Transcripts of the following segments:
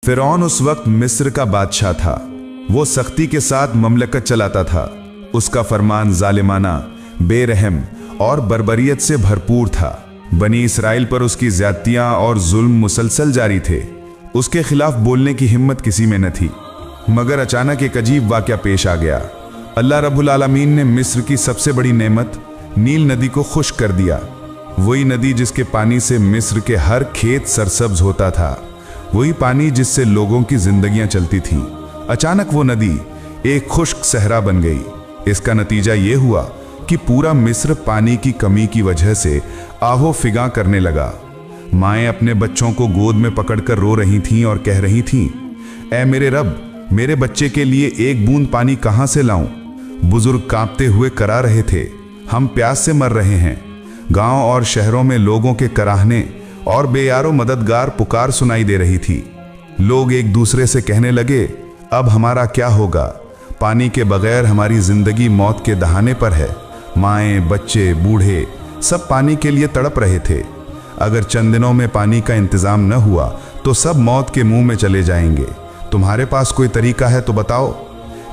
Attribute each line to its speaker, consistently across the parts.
Speaker 1: फिरौन उस वक्त मिस्र का बादशाह था। वो सख्ती के साथ ममलकत चलाता था। उसका फरमान जालिमाना, बेरहम और बर्बरियत से भरपूर था। बनी इसराइल पर उसकी ज्यादतियां और जुल्म मुसलसल जारी थे। उसके खिलाफ बोलने की हिम्मत किसी में न थी। मगर अचानक एक अजीब वाक़या पेश आ गया। अल्लाह रब्बुल आलमीन ने मिस्र की सबसे बड़ी नेमत नील नदी को खुश्क कर दिया। वही नदी जिसके पानी से मिस्र के हर खेत सरसब्ज होता था, वही पानी जिससे लोगों की जिंदगियां चलती थीं। अचानक वो नदी एक खुश्क सहरा बन गई। इसका नतीजा ये हुआ कि पूरा मिस्र पानी की कमी की वजह से आहो फिगा करने लगा। माएँ अपने बच्चों को गोद में पकड़कर रो रही थीं और कह रही थीं, ऐ मेरे रब, मेरे बच्चे के लिए एक बूंद पानी कहाँ से लाऊं? बुजुर्ग कांपते हुए करा रहे थे, हम प्यास से मर रहे हैं। गांव और शहरों में लोगों के कराहने और बेयारो मददगार पुकार सुनाई दे रही थी। लोग एक दूसरे से कहने लगे, अब हमारा क्या होगा? पानी के बगैर हमारी जिंदगी मौत के दहाने पर है। माएँ, बच्चे, बूढ़े सब पानी के लिए तड़प रहे थे। अगर चंद दिनों में पानी का इंतजाम न हुआ तो सब मौत के मुंह में चले जाएंगे। तुम्हारे पास कोई तरीका है तो बताओ।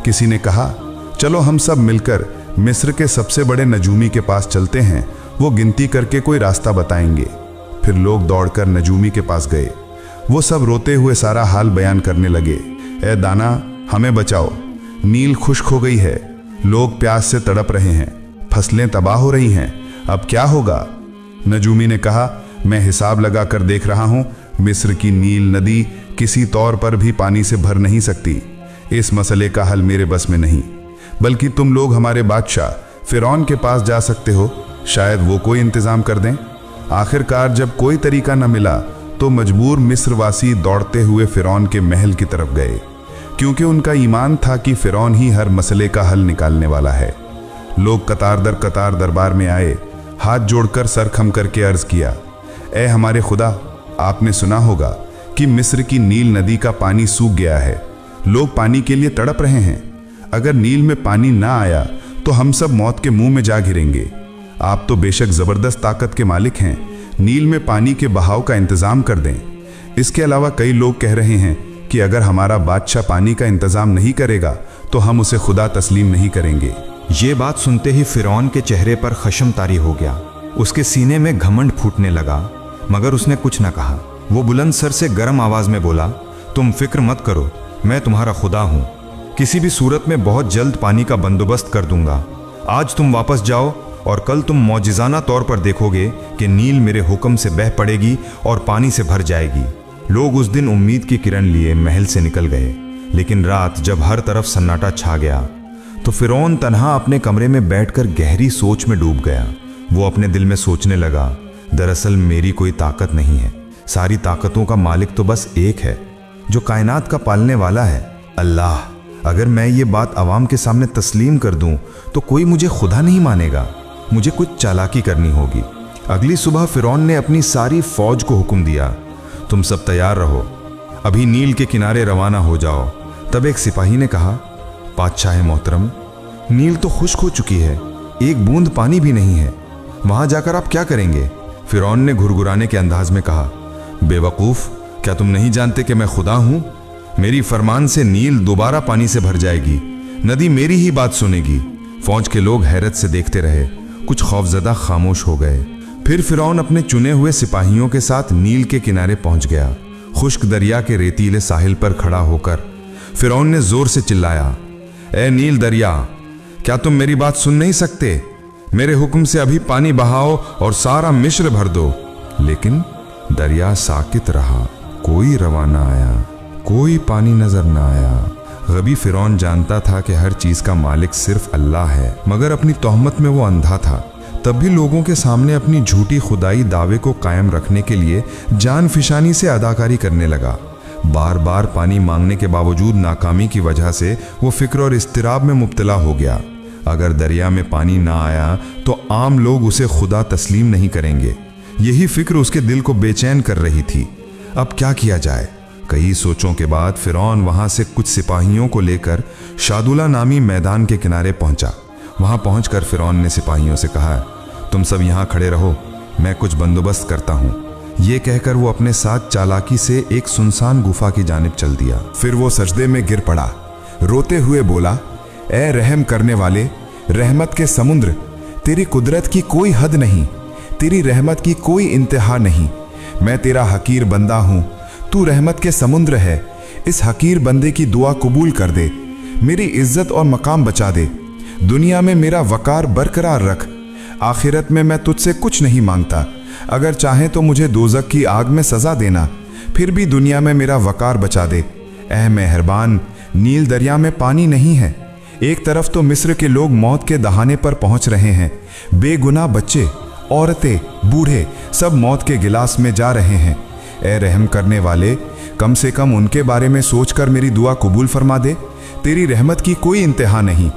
Speaker 1: किसी ने कहा, चलो हम सब मिलकर मिस्र के सबसे बड़े नजूमी के पास चलते हैं, वो गिनती करके कोई रास्ता बताएंगे। फिर लोग दौड़कर नजूमी के पास गए। वो सब रोते हुए सारा हाल बयान करने लगे। ए दाना, हमें बचाओ, नील खुश्क हो गई है, लोग प्यास से तड़प रहे हैं, फसलें तबाह हो रही हैं, अब क्या होगा? नजूमी ने कहा, मैं हिसाब लगा कर देख रहा हूं, मिस्र की नील नदी किसी तौर पर भी पानी से भर नहीं सकती। इस मसले का हल मेरे बस में नहीं, बल्कि तुम लोग हमारे बादशाह फिरौन के पास जा सकते हो, शायद वो कोई इंतजाम कर दें। आखिरकार जब कोई तरीका न मिला तो मजबूर मिस्रवासी दौड़ते हुए फिरौन के महल की तरफ गए, क्योंकि उनका ईमान था कि फिरौन ही हर मसले का हल निकालने वाला है। लोग कतार दर कतार दरबार में आए, हाथ जोड़कर सर खम करके अर्ज किया, ए हमारे खुदा, आपने सुना होगा कि मिस्र की नील नदी का पानी सूख गया है, लोग पानी के लिए तड़प रहे हैं। अगर नील में पानी ना आया तो हम सब मौत के मुंह में जा गिरेंगे। आप तो बेशक जबरदस्त ताकत के मालिक हैं, नील में पानी के बहाव का इंतजाम कर दें। इसके अलावा कई लोग कह रहे हैं कि अगर हमारा बादशाह पानी का इंतजाम नहीं करेगा तो हम उसे खुदा तस्लीम नहीं करेंगे।
Speaker 2: ये बात सुनते ही फिरौन के चेहरे पर खशम तारी हो गया। उसके सीने में घमंड फूटने लगा, मगर उसने कुछ न कहा। वो बुलंद सर से गर्म आवाज में बोला, तुम फिक्र मत करो, मैं तुम्हारा खुदा हूं। किसी भी सूरत में बहुत जल्द पानी का बंदोबस्त कर दूंगा। आज तुम वापस जाओ और कल तुम मौजिज़ाना तौर पर देखोगे कि नील मेरे हुक्म से बह पड़ेगी और पानी से भर जाएगी। लोग उस दिन उम्मीद की किरण लिए महल से निकल गए, लेकिन रात जब हर तरफ सन्नाटा छा गया तो फिरौन तन्हा अपने कमरे में बैठकर गहरी सोच में डूब गया। वो अपने दिल में सोचने लगा, दरअसल मेरी कोई ताकत नहीं है, सारी ताकतों का मालिक तो बस एक है, जो कायनात का पालने वाला है, अल्लाह। अगर मैं ये बात आवाम के सामने तस्लीम कर दूं तो कोई मुझे खुदा नहीं मानेगा, मुझे कुछ चालाकी करनी होगी। अगली सुबह फिरौन ने अपनी सारी फौज को हुक्म दिया, तुम सब तैयार रहो, अभी नील के किनारे रवाना हो जाओ। तब एक सिपाही ने कहा, बादशाह मोहतरम, नील तो खुश्क हो चुकी है, एक बूंद पानी भी नहीं है, वहां जाकर आप क्या करेंगे? फिरौन ने घुरघुराने के अंदाज में कहा, बेवकूफ, क्या तुम नहीं जानते कि मैं खुदा हूं? मेरी फरमान से नील दोबारा पानी से भर जाएगी, नदी मेरी ही बात सुनेगी। फौज के लोग हैरत से देखते रहे, कुछ खौफजदा खामोश हो गए। फिर फिरौन अपने चुने हुए सिपाहियों के साथ नील के किनारे पहुंच गया। खुश्क दरिया के रेतीले साहिल पर खड़ा होकर फिरौन ने जोर से चिल्लाया, ए नील दरिया, क्या तुम मेरी बात सुन नहीं सकते? मेरे हुक्म से अभी पानी बहाओ और सारा मिस्र भर दो। लेकिन दरिया साकित रहा, कोई रवाना आया, कोई पानी नजर न आया। गबी फिरौन जानता था कि हर चीज का मालिक सिर्फ अल्लाह है, मगर अपनी तोहमत में वो अंधा था। तब भी लोगों के सामने अपनी झूठी खुदाई दावे को कायम रखने के लिए जान फिशानी से अदाकारी करने लगा। बार बार पानी मांगने के बावजूद नाकामी की वजह से वो फिक्र और इस्तिराब में मुब्तला हो गया। अगर दरिया में पानी ना आया तो आम लोग उसे खुदा तस्लीम नहीं करेंगे। यही फिक्र उसके दिल को बेचैन कर रही थी। अब क्या किया जाए? कई सोचों के बाद फिरौन वहां से कुछ सिपाहियों को लेकर शादुला नामी मैदान के किनारे पहुंचा। वहां पहुंचकर फिरौन ने सिपाहियों से कहा, तुम सब यहां खड़े रहो, मैं कुछ बंदोबस्त करता हूं।
Speaker 1: ये कहकर वो अपने साथ चालाकी से एक सुनसान गुफा की जानिब चल दिया। फिर वो सजदे में गिर पड़ा, रोते हुए बोला, ए रहम करने वाले, रहमत के समुद्र, तेरी कुदरत की कोई हद नहीं, तेरी रहमत की कोई इंतहा नहीं। मैं तेरा हकीर बंदा हूं, तू रहमत के समुद्र है। इस हकीर बंदे की दुआ कबूल कर दे, मेरी इज्जत और मकाम बचा दे। दुनिया में मेरा वकार बरकरार रख, आखिरत में मैं तुझसे कुछ नहीं मांगता। अगर चाहे तो मुझे दोज़ख की आग में सजा देना, फिर भी दुनिया में मेरा वकार बचा दे। ऐ मेहरबान, नील दरिया में पानी नहीं है। एक तरफ तो मिस्र के लोग मौत के दहाने पर पहुंच रहे हैं, बेगुनाह बच्चे, औरतें, बूढ़े सब मौत के गिलास में जा रहे हैं। ए रहम करने वाले, कम से कम उनके बारे में सोचकर मेरी दुआ कबूल फरमा दे। तेरी रहमत की कोई इंतहा नहीं।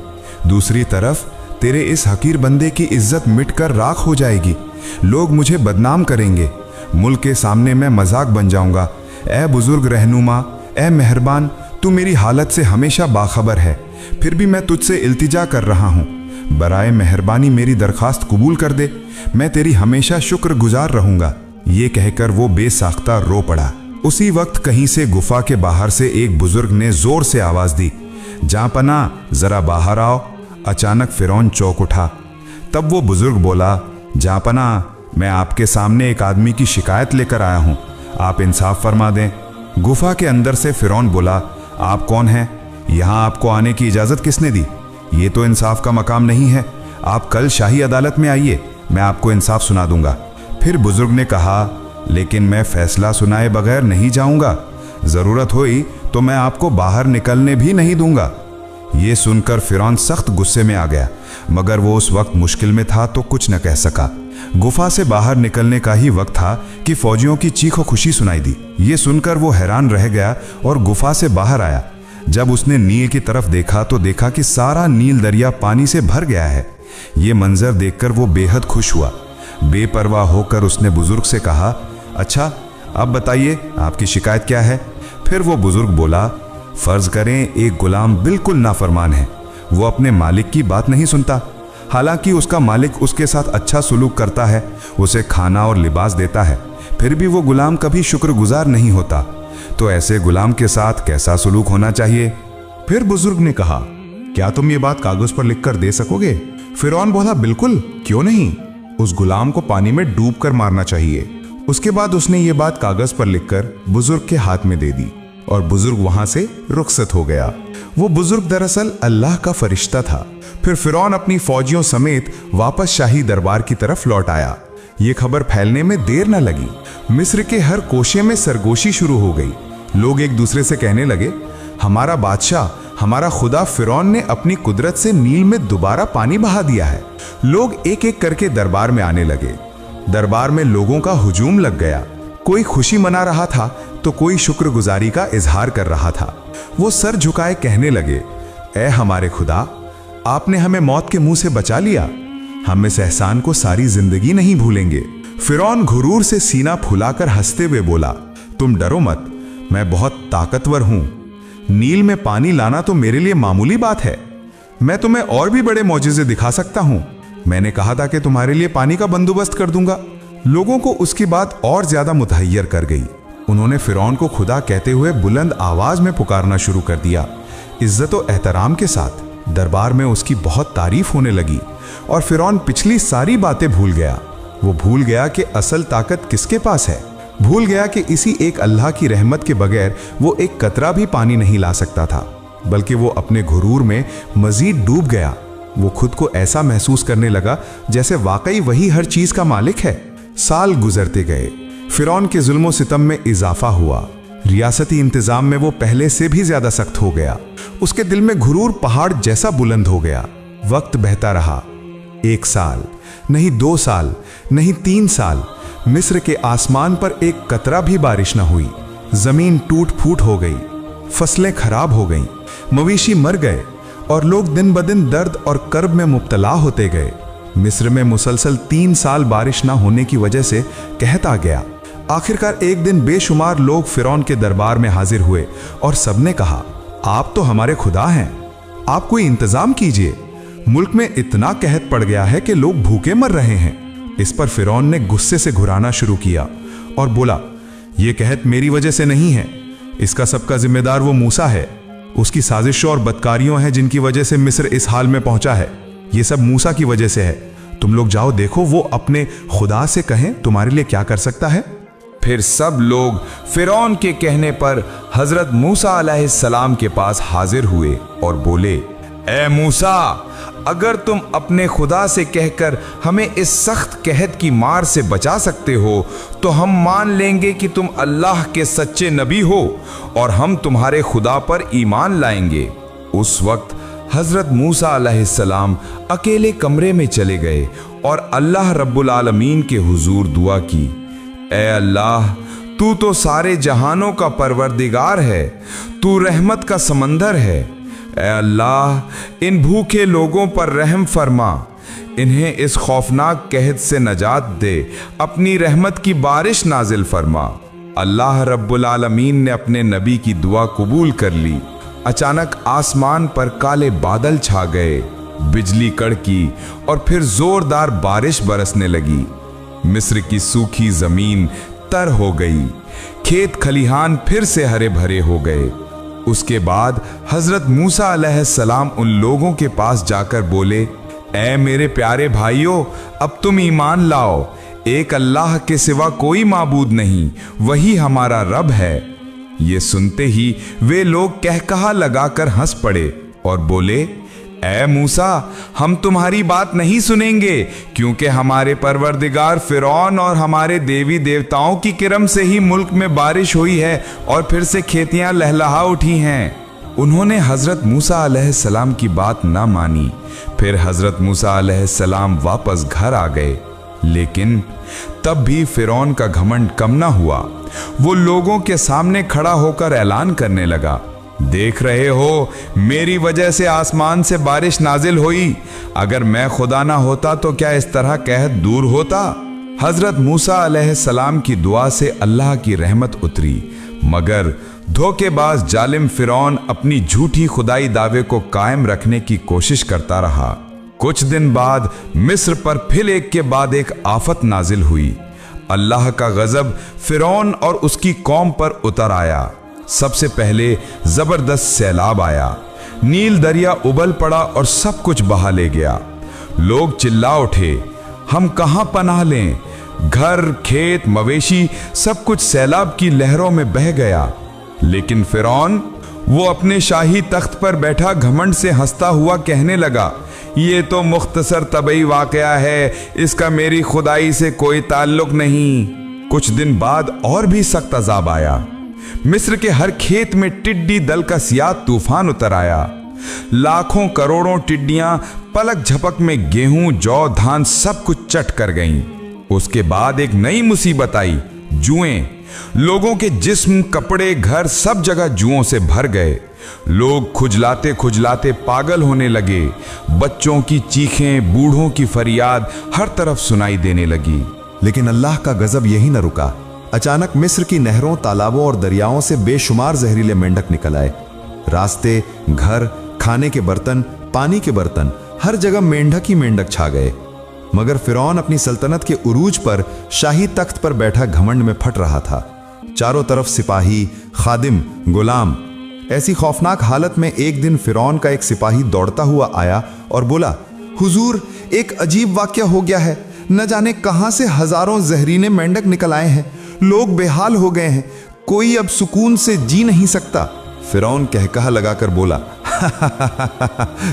Speaker 1: दूसरी तरफ तेरे इस हकीर बंदे की इज्जत मिटकर राख हो जाएगी। लोग मुझे बदनाम करेंगे, मुल्क के सामने मैं मजाक बन जाऊंगा। ए बुजुर्ग रहनुमा, ए मेहरबान, तू मेरी हालत से हमेशा बाखबर है, फिर भी मैं तुझसे इल्तिजा कर रहा हूँ। बराए मेहरबानी मेरी दरखास्त कबूल कर दे, मैं तेरी हमेशा शुक्रगुजार रहूंगा। ये कहकर वो बेसाख्ता रो पड़ा। उसी वक्त कहीं से गुफा के बाहर से एक बुजुर्ग ने जोर से आवाज दी, जापना, जरा बाहर आओ। अचानक फिरौन चौंक उठा। तब वो बुजुर्ग बोला, जापना, मैं आपके सामने एक आदमी की शिकायत लेकर आया हूं, आप इंसाफ फरमा दें। गुफा के अंदर से फिरौन बोला, आप कौन हैं? यहां आपको आने की इजाजत किसने दी? ये तो इंसाफ का मकाम नहीं है। आप कल शाही अदालत में आइए, मैं आपको इंसाफ सुना दूंगा। फिर बुजुर्ग ने कहा, लेकिन मैं फैसला सुनाए बगैर नहीं जाऊंगा। जरूरत हुई तो मैं आपको बाहर निकलने भी नहीं दूंगा। ये सुनकर फिरौन सख्त गुस्से में आ गया, मगर वो उस वक्त मुश्किल में था तो कुछ न कह सका। गुफा से बाहर निकलने का ही वक्त था कि फौजियों की चीखो खुशी सुनाई दी। ये सुनकर वो हैरान रह गया और गुफा से बाहर आया। जब उसने नील की तरफ देखा तो देखा कि सारा नील दरिया पानी से भर गया है। ये मंजर देखकर वो बेहद खुश हुआ। बेपरवाह होकर उसने बुजुर्ग से कहा, अच्छा अब बताइए आपकी शिकायत क्या है? फिर वो बुजुर्ग बोला, फर्ज करें एक गुलाम बिल्कुल नाफरमान है, वो अपने मालिक की बात नहीं सुनता, हालांकि उसका मालिक उसके साथ अच्छा सुलूक करता है, उसे खाना और लिबास देता है, फिर भी वो गुलाम कभी शुक्रगुजार नहीं होता। तो ऐसे गुलाम के साथ कैसा सुलूक होना चाहिए?
Speaker 3: फिर बुजुर्ग ने कहा, क्या तुम ये बात कागज पर लिखकर दे सकोगे? फिरौन बोला, बिल्कुल, क्यों नहीं। उस गुलाम को पानी में डूब कर मारना चाहिए। उसके बाद उसने ये बात कागज पर लिखकर बुजुर्ग के हाथ में दे दी और बुजुर्ग वहां से रुखसत हो गया। वो बुजुर्ग दरअसल अल्लाह का फरिश्ता था। फिर फिरौन अपनी फौजियों समेत वापस शाही दरबार की तरफ लौट आया। ये खबर फैलने में देर न लगी। मिस्र के हर कोशे में सरगोशी शुरू हो गई। लोग एक दूसरे से कहने लगे, हमारा बादशाह, हमारा खुदा फिरौन ने अपनी कुदरत से नील में दोबारा पानी बहा दिया है। लोग एक एक करके दरबार में आने लगे। दरबार में लोगों का हुजूम लग गया। कोई खुशी मना रहा था तो कोई शुक्रगुजारी का इजहार कर रहा था। वो सर झुकाए कहने लगे, ऐ हमारे खुदा, आपने हमें मौत के मुंह से बचा लिया। हम इस एहसान को सारी जिंदगी नहीं भूलेंगे। फिरौन घुरूर से सीना फुलाकर हंसते हुए बोला, तुम डरो मत, मैं बहुत ताकतवर हूं। नील में पानी लाना तो मेरे लिए मामूली बात है। मैं तुम्हें और भी बड़े मौजिज़े दिखा सकता हूं। मैंने कहा था कि तुम्हारे लिए पानी का बंदोबस्त कर दूंगा। लोगों को उसकी बात और ज्यादा मुतहय्यर कर गई। उन्होंने फिरौन को खुदा कहते हुए बुलंद आवाज में पुकारना शुरू कर दिया। इज्जत और एहतराम के साथ दरबार में उसकी बहुत तारीफ होने लगी और फिरौन पिछली सारी बातें भूल गया। वो भूल गया कि असल ताकत किसके पास है। भूल गया कि इसी एक अल्लाह की रहमत के बगैर वो एक कतरा भी पानी नहीं ला सकता था, बल्कि वो अपने घुरूर में मजीद डूब गया। वो खुद को ऐसा महसूस करने लगा जैसे वाकई वही हर चीज का मालिक है। साल गुजरते गए। फिरौन के जुल्मो सितम में इजाफा हुआ। रियासती इंतजाम में वो पहले से भी ज्यादा सख्त हो गया। उसके दिल में घुरूर पहाड़ जैसा बुलंद हो गया। वक्त बहता रहा। 1 साल, नहीं 2 साल, नहीं 3 साल, मिस्र के आसमान पर एक कतरा भी बारिश न हुई। जमीन टूट फूट हो गई, फसलें खराब हो गईं, मवेशी मर गए और लोग दिन ब दिन दर्द और कर्ब में मुब्तला होते गए। मिस्र में मुसलसल 3 साल बारिश ना होने की वजह से कहत आ गया। आखिरकार एक दिन बेशुमार लोग फिरौन के दरबार में हाजिर हुए और सबने कहा, आप तो हमारे खुदा हैं, आप कोई इंतजाम कीजिए। मुल्क में इतना कहत पड़ गया है कि लोग भूखे मर रहे हैं। इस पर फिरौन ने गुस्से से घुराना शुरू किया और बोला, यह कहत मेरी वजह से नहीं है, इसका सबका जिम्मेदार वो मूसा है। उसकी साजिशों और बदकारियों हैं जिनकी वजह से मिस्र इस हाल में पहुंचा है। ये सब मूसा की वजह से है। तुम लोग जाओ, देखो वो अपने खुदा से कहें तुम्हारे लिए क्या कर सकता है।
Speaker 1: फिर सब लोग फिरौन के कहने पर हजरत मूसा अलैहिस्सलाम के पास हाजिर हुए और बोले, ए मूसा, अगर तुम अपने खुदा से कहकर हमें इस सख्त कहत की मार से बचा सकते हो तो हम मान लेंगे कि तुम अल्लाह के सच्चे नबी हो और हम तुम्हारे खुदा पर ईमान लाएंगे। उस वक्त हजरत मूसा अलैहिस्सलाम अकेले कमरे में चले गए और अल्लाह रब्बुल आलमीन के हुजूर दुआ की, ए अल्लाह, तू तो सारे जहानों का परवरदिगार है, तू रहमत का समंदर है। ए अल्लाह, इन भूखे लोगों पर रहम फरमा, इन्हें इस खौफनाक कहत से नजात दे, अपनी रहमत की बारिश नाजिल फरमा। अल्लाह रब्बुल आलमीन ने अपने नबी की दुआ कबूल कर ली। अचानक आसमान पर काले बादल छा गए, बिजली कड़की और फिर जोरदार बारिश बरसने लगी। मिस्र की सूखी जमीन तर हो गई, खेत खलिहान फिर से हरे भरे हो गए। उसके बाद हजरत मूसा अलैहिस्सलाम उन लोगों के पास जाकर बोले, ऐ मेरे प्यारे भाइयों, अब तुम ईमान लाओ, एक अल्लाह के सिवा कोई माबूद नहीं, वही हमारा रब है। ये सुनते ही वे लोग कहकहा लगाकर हंस पड़े और बोले, ऐ मूसा, हम तुम्हारी बात नहीं सुनेंगे, क्योंकि हमारे परवरदिगार फिरौन और हमारे देवी देवताओं की किरम से ही मुल्क में बारिश हुई है और फिर से खेतियां लहलहा उठी हैं। उन्होंने हजरत मूसा अलैहिस्सलाम की बात ना मानी। फिर हजरत मूसा अलैहिस्सलाम वापस घर आ गए, लेकिन तब भी फिरौन का घमंड कम ना हुआ। वो लोगों के सामने खड़ा होकर ऐलान करने लगा, देख रहे हो, मेरी वजह से आसमान से बारिश नाजिल हुई। अगर मैं खुदा ना होता तो क्या इस तरह कहत दूर होता। हजरत मूसा अलैहिस्सलाम की दुआ से अल्लाह की रहमत उतरी, मगर धोखेबाज जालिम फिरौन अपनी झूठी खुदाई दावे को कायम रखने की कोशिश करता रहा। कुछ दिन बाद मिस्र पर फिर एक के बाद एक आफत नाजिल हुई। अल्लाह का गजब फिरौन और उसकी कौम पर उतर आया। सबसे पहले जबरदस्त सैलाब आया, नील दरिया उबल पड़ा और सब कुछ बहा ले गया। लोग चिल्ला उठे, हम कहां पनाह लें। घर, खेत, मवेशी सब कुछ सैलाब की लहरों में बह गया। लेकिन फिरौन, वो अपने शाही तख्त पर बैठा घमंड से हंसता हुआ कहने लगा, ये तो मुख्तसर तबई वाकया है, इसका मेरी खुदाई से कोई ताल्लुक नहीं। कुछ दिन बाद और भी सख्त अजाब आया। मिस्र के हर खेत में टिड्डी दल का सियाह तूफान उतर आया। लाखों करोड़ों टिड्डियां पलक झपक में गेहूं, जौ, धान सब कुछ चट कर गईं। उसके बाद एक नई मुसीबत आई, जुएं। लोगों के जिस्म, कपड़े, घर सब जगह जुओं से भर गए। लोग खुजलाते खुजलाते पागल होने लगे। बच्चों की चीखें, बूढ़ों की फरियाद हर तरफ सुनाई देने लगी।
Speaker 4: लेकिन अल्लाह का गजब यही न रुका। अचानक मिस्र की नहरों, तालाबों और दरियाओं से बेशुमार जहरीले मेंढक निकल आए। रास्ते, घर, खाने के बर्तन, पानी के बर्तन, हर जगह मेंढक ही मेंढक छा गए। मगर फिरौन अपनी सल्तनत के उरूज पर शाही तख्त पर बैठा घमंड में फट रहा था। चारों तरफ सिपाही, खादिम, गुलाम। ऐसी खौफनाक हालत में एक दिन फिरौन का एक सिपाही दौड़ता हुआ आया और बोला, हुजूर, एक अजीब वाकया हो गया है। न जाने कहां से हजारों जहरीले मेंढक निकल आए हैं। लोग बेहाल हो गए हैं, कोई अब सुकून से जी नहीं सकता। फिरौन कहकहा लगाकर बोला,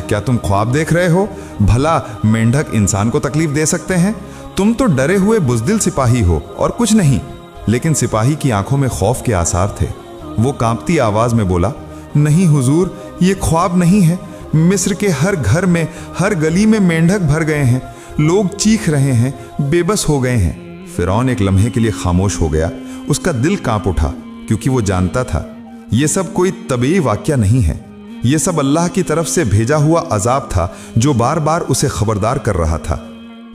Speaker 4: क्या तुम ख्वाब देख रहे हो? भला मेंढक इंसान को तकलीफ दे सकते हैं? तुम तो डरे हुए बुजदिल सिपाही हो और कुछ नहीं। लेकिन सिपाही की आंखों में खौफ के आसार थे। वो कांपती आवाज में बोला, नहीं हुजूर, ये ख्वाब नहीं है। मिस्र के हर घर में, हर गली में मेंढक भर गए हैं। लोग चीख रहे हैं, बेबस हो गए हैं। फिरौन एक लम्हे के लिए खामोश हो गया। उसका दिल कांप उठा, क्योंकि वो जानता था यह सब कोई तबीई वाकया नहीं है। यह सब अल्लाह की तरफ से भेजा हुआ अजाब था जो बार बार उसे खबरदार कर रहा था।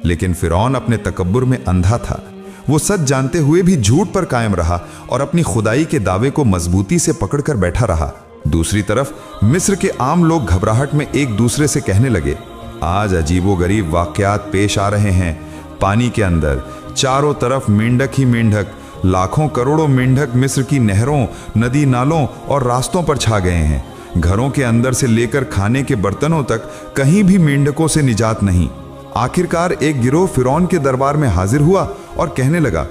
Speaker 4: लेकिन फिरौन अपने तकब्बुर में अंधा था। वो सच जानते हुए भी झूठ पर कायम रहा और अपनी खुदाई के दावे को मजबूती से पकड़कर बैठा रहा। दूसरी तरफ मिस्र के आम लोग घबराहट में एक दूसरे से कहने लगे, आज अजीबोगरीब वाकयात पेश आ रहे हैं। पानी के अंदर चारों तरफ मेंढक ही मेंढक,
Speaker 1: लाखों करोड़ों मेंढक मिस्र की नहरों, नदी नालों और रास्तों पर छा गए हैं। घरों के अंदर से लेकर खाने के बर्तनों तक कहीं भी मेंढकों से निजात नहीं। आखिरकार एक गिरोह फिरौन के दरबार में हाजिर हुआ और कहने लगा,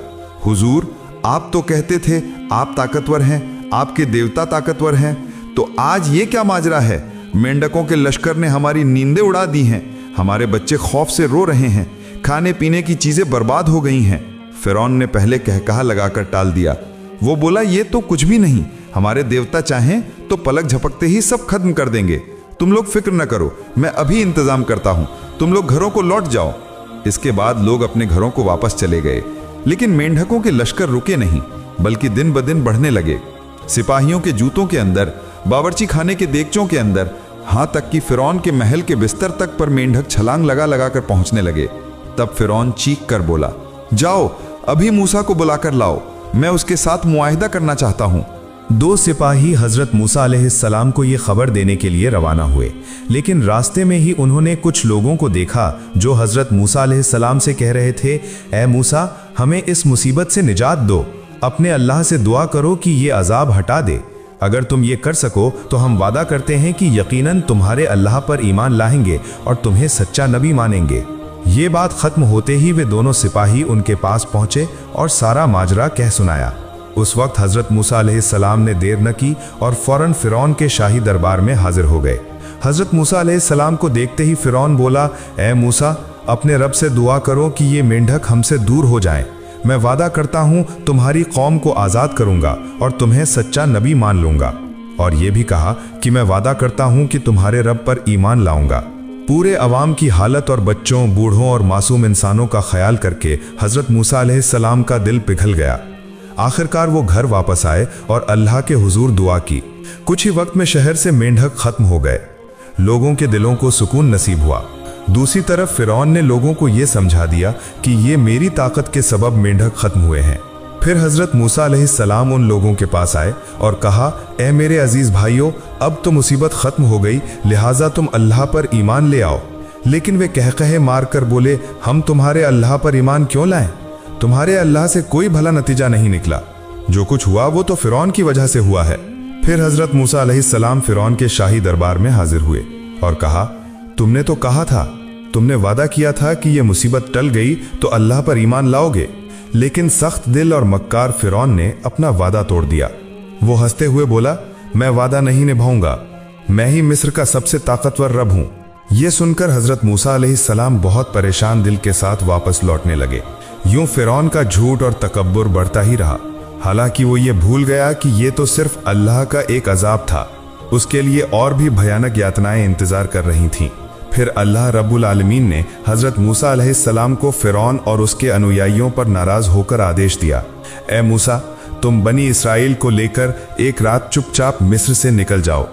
Speaker 1: हुजूर, आप तो कहते थे आप ताकतवर हैं, आपके देवता ताकतवर हैं, तो आज ये क्या माजरा है? मेंढकों के लश्कर ने हमारी नींदें उड़ा दी हैं, हमारे बच्चे खौफ से रो रहे हैं, खाने पीने की चीजें बर्बाद हो गई हैं। फिरौन ने पहले कहकहा लगाकर टाल दिया। वो बोला, ये तो कुछ भी नहीं, हमारे देवता चाहें तो पलक झपकते ही सब खत्म कर देंगे। तुम लोग फिक्र न करो, मैं अभी इंतजाम करता हूं, तुम लोग घरों को लौट जाओ। इसके बाद लोग अपने घरों को वापस चले गए, लेकिन मेंढकों के लश्कर रुके नहीं, बल्कि दिन ब दिन बढ़ने लगे। सिपाहियों के जूतों के अंदर, बावर्ची खाने के देगचों के अंदर, हां तक कि फिरौन के महल के बिस्तर तक पर मेंढक छलांग लगा लगा कर पहुंचने लगे। तब फिरौन चीख कर बोला, जाओ अभी मूसा को बुलाकर लाओ, मैं उसके साथ मुआहिदा करना चाहता हूं।
Speaker 3: 2 सिपाही हजरत मूसा अलैहिस्सलाम को यह खबर देने के लिए रवाना हुए, लेकिन रास्ते में ही उन्होंने कुछ लोगों को देखा जो हजरत मूसा अलैहिस्सलाम से कह रहे थे, ए मूसा, हमें इस मुसीबत से निजात दो, अपने अल्लाह से दुआ करो कि ये अजाब हटा दे। अगर तुम ये कर सको तो हम वादा करते हैं कि यकीनन तुम्हारे अल्लाह पर ईमान लाएंगे और तुम्हें सच्चा नबी मानेंगे। ये बात खत्म होते ही वे दोनों सिपाही उनके पास पहुंचे और सारा माजरा कह सुनाया। उस वक्त हजरत मूसा अलैहिस्सलाम ने देर न की और फौरन फिरौन के शाही दरबार में हाजिर हो गए। हजरत मूसा अलैहिस्सलाम को देखते ही फिरौन बोला, ए मूसा, अपने रब से दुआ करो कि ये मेंढक हमसे दूर हो जाएं। मैं वादा करता हूं तुम्हारी कौम को आज़ाद करूंगा और तुम्हें सच्चा नबी मान लूंगा। और ये भी कहा कि मैं वादा करता हूं कि तुम्हारे रब पर ईमान लाऊंगा। पूरे अवाम की हालत और बच्चों, बूढ़ों और मासूम इंसानों का ख्याल करके हजरत मूसा अलैहिस्सलाम का दिल पिघल गया। आखिरकार वो घर वापस आए और अल्लाह के हुजूर दुआ की। कुछ ही वक्त में शहर से मेंढक खत्म हो गए। लोगों के दिलों को सुकून नसीब हुआ। दूसरी तरफ फिरौन ने लोगों को यह समझा दिया कि ये मेरी ताकत के सबब मेंढक खत्म हुए हैं। फिर हजरत मूसा अलैहिस्सलाम उन लोगों के पास आए और कहा, ए मेरे अजीज भाइयों, अब तो मुसीबत खत्म हो गई, लिहाजा तुम अल्लाह पर ईमान ले आओ। लेकिन वे कहकहे मार कर बोले, हम तुम्हारे अल्लाह पर ईमान क्यों लाएं? तुम्हारे अल्लाह से कोई भला नतीजा नहीं निकला। जो कुछ हुआ वो तो फिरौन की वजह से हुआ है। फिर हजरत मूसा अलैहिस्सलाम फिरौन के शाही दरबार में हाजिर हुए और कहा, तुमने तो कहा था, तुमने वादा किया था कि यह मुसीबत टल गई तो अल्लाह पर ईमान लाओगे, लेकिन सख्त दिल और मक्कार फिरौन ने अपना वादा तोड़ दिया। वो हंसते हुए बोला, मैं वादा नहीं निभाऊंगा, मैं ही मिस्र का सबसे ताकतवर रब हूं। यह सुनकर हजरत मूसा अलैहिस्सलाम बहुत परेशान दिल के साथ वापस लौटने लगे। यूं फिरौन का झूठ और तकब्बुर बढ़ता ही रहा। हालांकि वो ये भूल गया कि ये तो सिर्फ अल्लाह का एक अजाब था, उसके लिए और भी भयानक यातनाएं इंतजार कर रही थीं। फिर अल्लाह रब्बुल आलमीन ने हजरत मूसा अलैहिस्सलाम को फिरौन और उसके अनुयायियों पर नाराज होकर आदेश दिया, ए मूसा, तुम बनी इसराइल को लेकर एक रात चुपचाप मिस्र से निकल जाओ।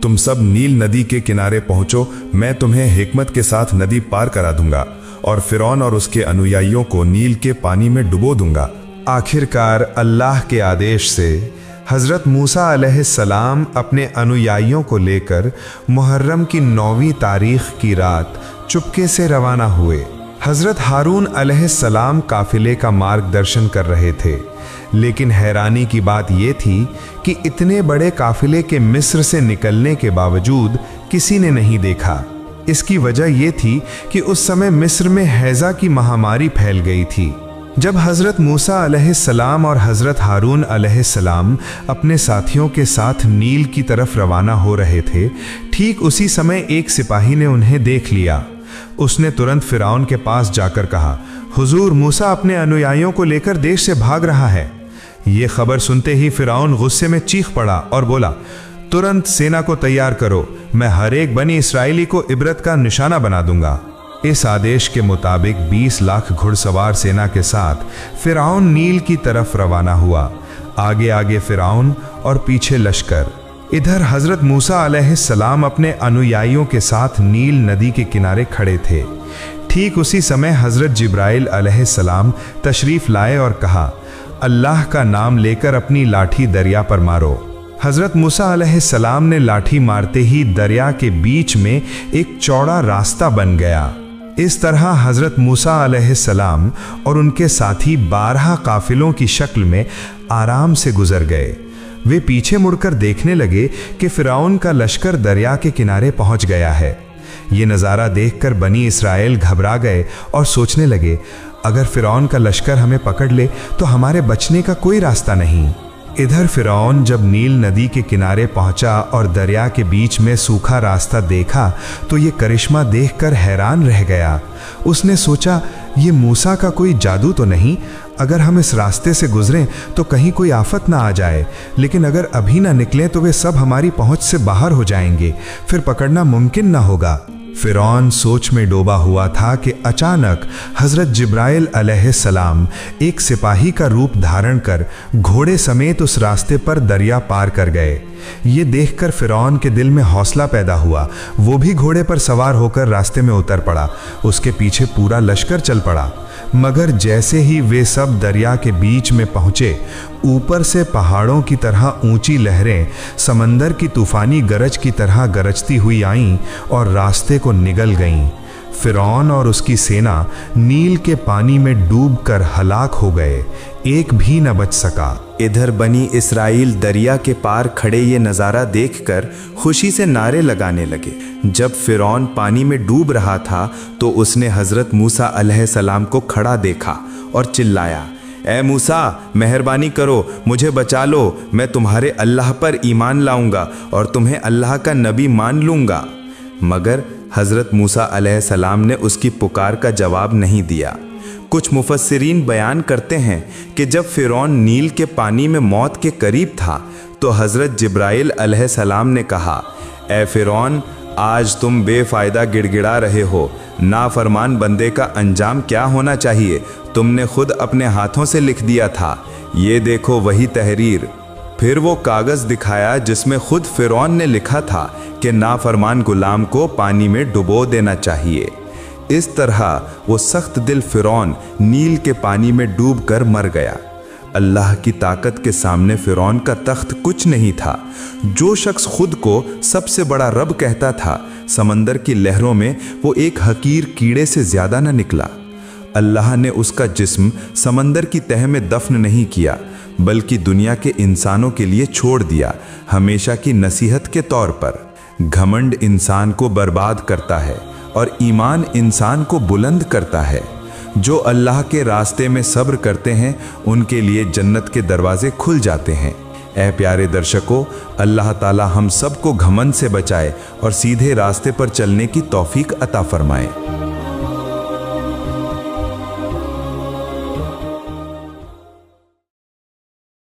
Speaker 3: तुम सब नील नदी के किनारे पहुंचो, मैं तुम्हें हिकमत के साथ नदी पार करा दूंगा और फिरौन और उसके अनुयायियों को नील के पानी में डुबो दूंगा।
Speaker 2: आखिरकार अल्लाह के आदेश से हजरत मूसा अलैहिस्सलाम अपने अनुयायियों को लेकर मुहर्रम की 9वीं तारीख की रात चुपके से रवाना हुए। हजरत हारून अलैहिस्सलाम काफिले का मार्गदर्शन कर रहे थे, लेकिन हैरानी की बात यह थी कि इतने बड़े काफिले के मिस्र से निकलने के बावजूद किसी ने नहीं देखा। इसकी वजह यह थी कि उस समय मिस्र में हैजा की महामारी फैल गई थी। जब हजरत मूसा अलैहिस्सलाम और हजरत हारून अलैहिस्सलाम अपने साथियों के साथ नील की तरफ रवाना हो रहे थे, ठीक उसी समय एक सिपाही ने उन्हें देख लिया। उसने तुरंत फिरौन के पास जाकर कहा, हुजूर, मूसा अपने अनुयायियों को लेकर देश से भाग रहा है। यह खबर सुनते ही फिरौन गुस्से में चीख पड़ा और बोला, तुरंत सेना को तैयार करो, मैं हर एक बनी इसराइली को इबरत का निशाना बना दूंगा। इस आदेश के मुताबिक 20 लाख घुड़सवार सेना के साथ फिरौन नील की तरफ रवाना हुआ। आगे आगे फिरौन और पीछे लश्कर। इधर हजरत मूसा अलैहिस्सलाम अपने अनुयायियों के साथ नील नदी के किनारे खड़े थे। ठीक उसी समय हजरत जिब्राइल अलैहिस्सलाम तशरीफ लाए और कहा, अल्लाह का नाम लेकर अपनी लाठी दरिया पर मारो। हजरत मूसा अलैहिस्सलाम ने लाठी मारते ही दरिया के बीच में एक चौड़ा रास्ता बन गया।
Speaker 1: इस तरह हजरत मूसा अलैहिस्सलाम और उनके साथी 12 काफिलों की शक्ल में आराम से गुजर गए। वे पीछे मुड़कर देखने लगे कि फिरौन का लश्कर दरिया के किनारे पहुंच गया है। ये नज़ारा देखकर बनी इसराइल घबरा गए और सोचने लगे, अगर फिरौन का लश्कर हमें पकड़ ले तो हमारे बचने का कोई रास्ता नहीं। इधर फिरौन जब नील नदी के किनारे पहुंचा और दरिया के बीच में सूखा रास्ता देखा तो ये करिश्मा देखकर हैरान रह गया। उसने सोचा, ये मूसा का कोई जादू तो नहीं, अगर हम इस रास्ते से गुजरें तो कहीं कोई आफत ना आ जाए, लेकिन अगर अभी ना निकलें तो वे सब हमारी पहुंच से बाहर हो जाएंगे, फिर पकड़ना मुमकिन ना होगा। फिरौन सोच में डूबा हुआ था कि अचानक हजरत जिब्राइल अलैहिस्सलाम एक सिपाही का रूप धारण कर घोड़े समेत उस रास्ते पर दरिया पार कर गए। ये देखकर फिरौन के दिल में हौसला पैदा हुआ। वो भी घोड़े पर सवार होकर रास्ते में उतर पड़ा। उसके पीछे पूरा लश्कर चल पड़ा। मगर जैसे ही वे सब दरिया के बीच में पहुंचे, ऊपर से पहाड़ों की तरह ऊंची लहरें समंदर की तूफानी गरज की तरह गरजती हुई आईं और रास्ते को निगल गईं। फिरौन और उसकी सेना नील के पानी में डूबकर हलाक हो गए, एक भी न बच सका।
Speaker 5: इधर बनी इसराइल दरिया के पार खड़े ये नज़ारा देखकर खुशी से नारे लगाने लगे। जब फिरौन पानी में डूब रहा था तो उसने हजरत मूसा अलैहिस्सलाम को खड़ा देखा और चिल्लाया, ए मूसा, मेहरबानी करो, मुझे बचा लो, मैं तुम्हारे अल्लाह पर ईमान लाऊंगा और तुम्हें अल्लाह का नबी मान लूंगा। मगर हजरत मूसा अलैहिस्सलाम ने उसकी पुकार का जवाब नहीं दिया। कुछ मुफस्सिरीन बयान करते हैं कि जब फिरौन नील के पानी में मौत के करीब था तो हजरत जिब्राइल अलैहिस्सलाम ने कहा, ए फिरौन, आज तुम बेफायदा गिड़गिड़ा रहे हो। नाफरमान बंदे का अंजाम क्या होना चाहिए तुमने खुद अपने हाथों से लिख दिया था। ये देखो वही तहरीर। फिर वो कागज़ दिखाया जिसमें खुद फिरौन ने लिखा था कि नाफरमान गुलाम को पानी में डुबो देना चाहिए। इस तरह वो सख्त दिल फिरौन नील के पानी में डूबकर मर गया। अल्लाह की ताकत के सामने फिरौन का तख्त कुछ नहीं था। जो शख्स खुद को सबसे बड़ा रब कहता था, समंदर की लहरों में वो एक हकीर कीड़े से ज्यादा न निकला। अल्लाह ने उसका जिस्म समंदर की तह में दफन नहीं किया, बल्कि दुनिया के इंसानों के लिए छोड़ दिया, हमेशा की नसीहत के तौर पर। घमंड इंसान को बर्बाद करता है और ईमान इंसान को बुलंद करता है। जो अल्लाह के रास्ते में सब्र करते हैं उनके लिए जन्नत के दरवाजे खुल जाते हैं। ऐ प्यारे दर्शकों, अल्लाह ताला हम सबको घमंड से बचाए और सीधे रास्ते पर चलने की तौफीक अता फरमाए।